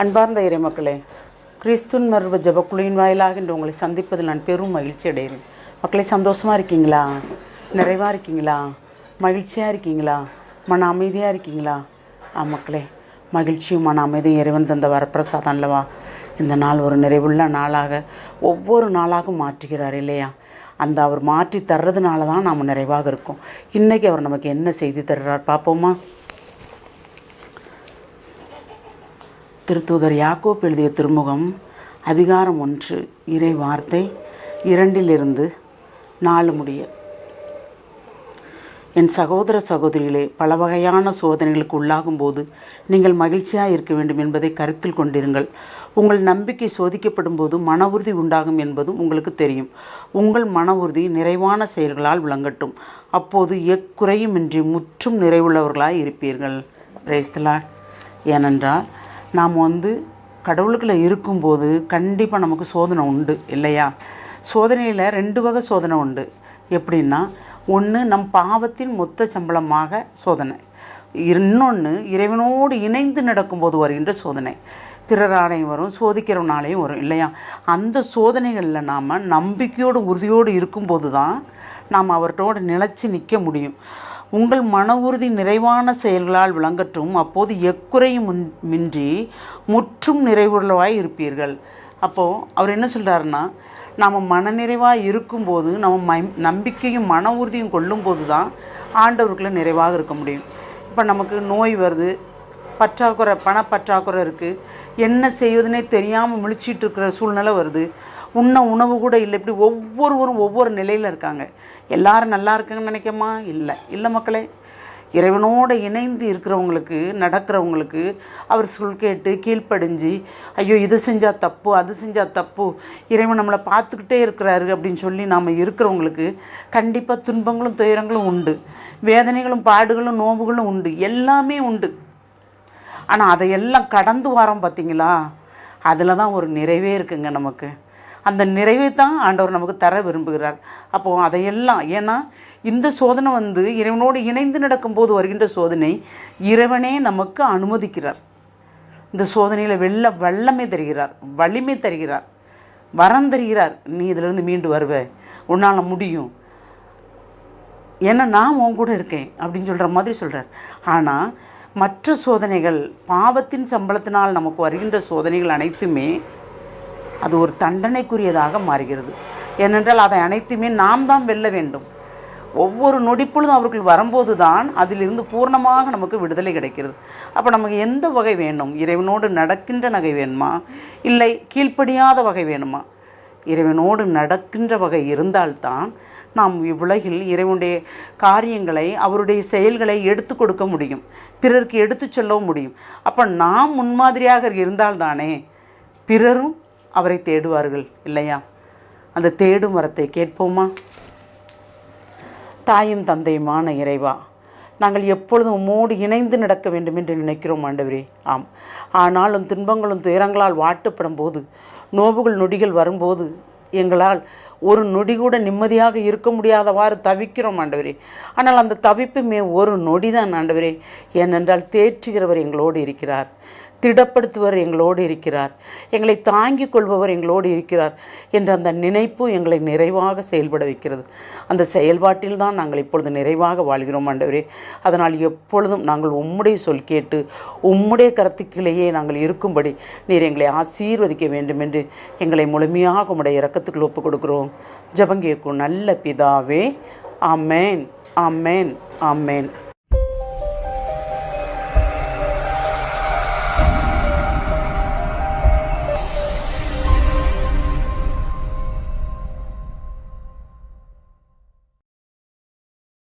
அன்பார்ந்த இறைமக்களே, கிறிஸ்துவின் மர்வ ஜெபக்குழுவின் வாயிலாக இன்று உங்களை சந்திப்பதில் நான் பெரும் மகிழ்ச்சி அடைகிறேன். மக்களே, சந்தோஷமாக இருக்கீங்களா? நிறைவாக இருக்கீங்களா? மகிழ்ச்சியாக இருக்கீங்களா? மன அமைதியாக இருக்கீங்களா? மக்களே, மகிழ்ச்சியும் மன அமைதியும் இறைவன் தந்த வரப்பிரசாதம் அல்லவா? இந்த நாள் ஒரு நிறைவுள்ள நாளாக ஒவ்வொரு நாளாகவும் மாற்றுகிறார் இல்லையா? அந்த அவர் மாற்றி தர்றதுனால தான் நாம் நிறைவாக இருக்கோம். இன்றைக்கி அவர் நமக்கு என்ன செய்தி தர்றார் பார்ப்போமா? திருத்தூதர் யாக்கோப் எழுதிய திருமுகம் அதிகாரம் 1 இறை வார்த்தை 2 4 முடிய. என் சகோதர சகோதரிகளே, பல வகையான சோதனைகளுக்கு உள்ளாகும் போது நீங்கள் மகிழ்ச்சியாக இருக்க வேண்டும் என்பதை கருத்தில் கொண்டிருங்கள். உங்கள் நம்பிக்கை சோதிக்கப்படும் போது மன உறுதி உண்டாகும் என்பதும் உங்களுக்கு தெரியும். உங்கள் மன உறுதி நிறைவான செயல்களால் விளங்கட்டும். அப்போது எக்குறையுமின்றி முற்றும் நிறைவுள்ளவர்களாக இருப்பீர்கள். Praise the Lord. ஏனென்றால் நாம் கடவுளுக்குள்ள இருக்கும்போது கண்டிப்பாக நமக்கு சோதனை உண்டு இல்லையா? சோதனையில் 2 வகை சோதனை உண்டு. எப்படின்னா, ஒன்று நம் பாவத்தின் மொத்த சம்பளமாக சோதனை, இன்னொன்று இறைவனோடு இணைந்து நடக்கும்போது வருகின்ற சோதனை. பிறராலையும் வரும், சோதிக்கிறவனாலையும் வரும் இல்லையா? அந்த சோதனைகளில் நாம் நம்பிக்கையோடு உறுதியோடு இருக்கும்போது தான் நாம் அவர்கிட்டோடு நிலைச்சி நிற்க முடியும். உங்கள் மன உறுதி நிறைவான செயல்களால் விளங்கட்டும். அப்போது எக்குறையும் மின்றி முற்றும் நிறைவுள்ளவாய் இருப்பீர்கள். அப்போது அவர் என்ன சொல்கிறாருன்னா, நாம் மனநிறைவாக இருக்கும்போது, நம்ம நம்பிக்கையும் மன உறுதியும் கொள்ளும்போது தான் ஆண்டவருக்குள்ளே நிறைவாக இருக்க முடியும். இப்போ நமக்கு நோய் வருது, பணப்பற்றாக்குறை இருக்குது, என்ன செய்வதுனே தெரியாமல் முழிச்சிட்டு இருக்கிற சூழ்நிலை வருது, உணவு கூட இல்லை. இப்படி ஒவ்வொருவரும் ஒவ்வொரு நிலையில் இருக்காங்க. எல்லாரும் நல்லா இருக்குங்கன்னு நினைக்கமா? இல்லை மக்களே. இறைவனோடு இணைந்து இருக்கிறவங்களுக்கு, நடக்கிறவங்களுக்கு அவர் சொல் கேட்டு கீழ்ப்படிஞ்சு, ஐயோ இது செஞ்சால் தப்பு, அது செஞ்சால் தப்பு, இறைவன் நம்மளை பார்த்துக்கிட்டே இருக்கிறாரு அப்படின்னு சொல்லி நாம் இருக்கிறவங்களுக்கு கண்டிப்பாக துன்பங்களும் துயரங்களும் உண்டு, வேதனைகளும் பாடுகளும் நோவுகளும் உண்டு, எல்லாமே உண்டு. ஆனால் அதையெல்லாம் கடந்து வரோம் பார்த்தீங்களா? அதில் தான் ஒரு நிறைவே இருக்குங்க நமக்கு. அந்த நிறைவை தான் ஆண்டவர் நமக்கு தர விரும்புகிறார். அப்போது அதையெல்லாம், ஏன்னா இந்த சோதனை இறைவனோடு இணைந்து நடக்கும்போது வருகின்ற சோதனை இறைவனே நமக்கு அனுமதிக்கிறார். இந்த சோதனையில் வல்லமை தருகிறார், வலிமை தருகிறார், வரம் தருகிறார். நீ இதிலிருந்து மீண்டு வருவ, உன்னால் முடியும், ஏன்னா நான் உன் கூட இருக்கேன் அப்படின்னு சொல்கிற மாதிரி சொல்கிறார். ஆனால் மற்ற சோதனைகள், பாவத்தின் சம்பளத்தினால் நமக்கு வருகின்ற சோதனைகள் அனைத்துமே அது ஒரு தண்டனைக்குரியதாக மாறுகிறது. ஏனென்றால் அதை அனைத்துமே நாம் தான் வெல்ல வேண்டும். ஒவ்வொரு நொடிப்பொழுதும் அவர்கள் வரும்போது தான் அதிலிருந்து பூர்ணமாக நமக்கு விடுதலை கிடைக்கிறது. அப்போ நமக்கு எந்த வகை வேணும்? இறைவனோடு நடக்கின்ற நகை வேணுமா, இல்லை கீழ்ப்படியாத வகை வேணுமா? இறைவனோடு நடக்கின்ற வகை இருந்தால்தான் நாம் இவ்வுலகில் இறைவனுடைய காரியங்களை, அவருடைய செயல்களை எடுத்து கொடுக்க முடியும், பிறருக்கு எடுத்து சொல்லவும் முடியும். அப்போ நாம் முன்மாதிரியாக இருந்தால்தானே பிறரும் அவரை தேடுவார்கள் இல்லையா? அந்த தேடும் வரத்தை கேட்போமா? தாயும் தந்தையுமான இறைவா, நாங்கள் எப்பொழுதும் உம்மோடு இணைந்து நடக்க வேண்டும் என்று நினைக்கிறோம் ஆண்டவரே. ஆம், ஆனாலும் துன்பங்களும் துயரங்களால் வாட்டுப்படும் போது, நோவுகள் நொடிகள் வரும்போது எங்களால் ஒரு நொடி கூட நிம்மதியாக இருக்க முடியாதவாறு தவிக்கிறோம் ஆண்டவரே. ஆனால் அந்த தவிப்புமே ஒரு நொடி தான் ஆண்டவரே. ஏனென்றால் தேற்றுகிறவர் எங்களோடு இருக்கிறார், திடப்படுத்துவர் எங்களோடு இருக்கிறார், எங்களை தாங்கிக் கொள்பவர் எங்களோடு இருக்கிறார் என்ற அந்த நினைப்பு எங்களை நிறைவாக செயல்பட வைக்கிறது. அந்த செயல்பாட்டில் தான் நாங்கள் இப்பொழுது நிறைவாக வாழ்கிறோம் ஆண்டவரே. அதனால் எப்பொழுதும் நாங்கள் உம்முடைய சொல் கேட்டு உம்முடைய கருத்துக்களிலேயே நாங்கள் இருக்கும்படி நீர் எங்களை ஆசீர்வதிக்க வேண்டும் என்று எங்களை முழுமையாக உம்முடைய இரக்கத்துக்குள் ஒப்புக் கொடுக்கிறோம். ஜெபம் கேட்கும் நல்ல பிதாவே. ஆமேன், ஆமேன், ஆமேன்.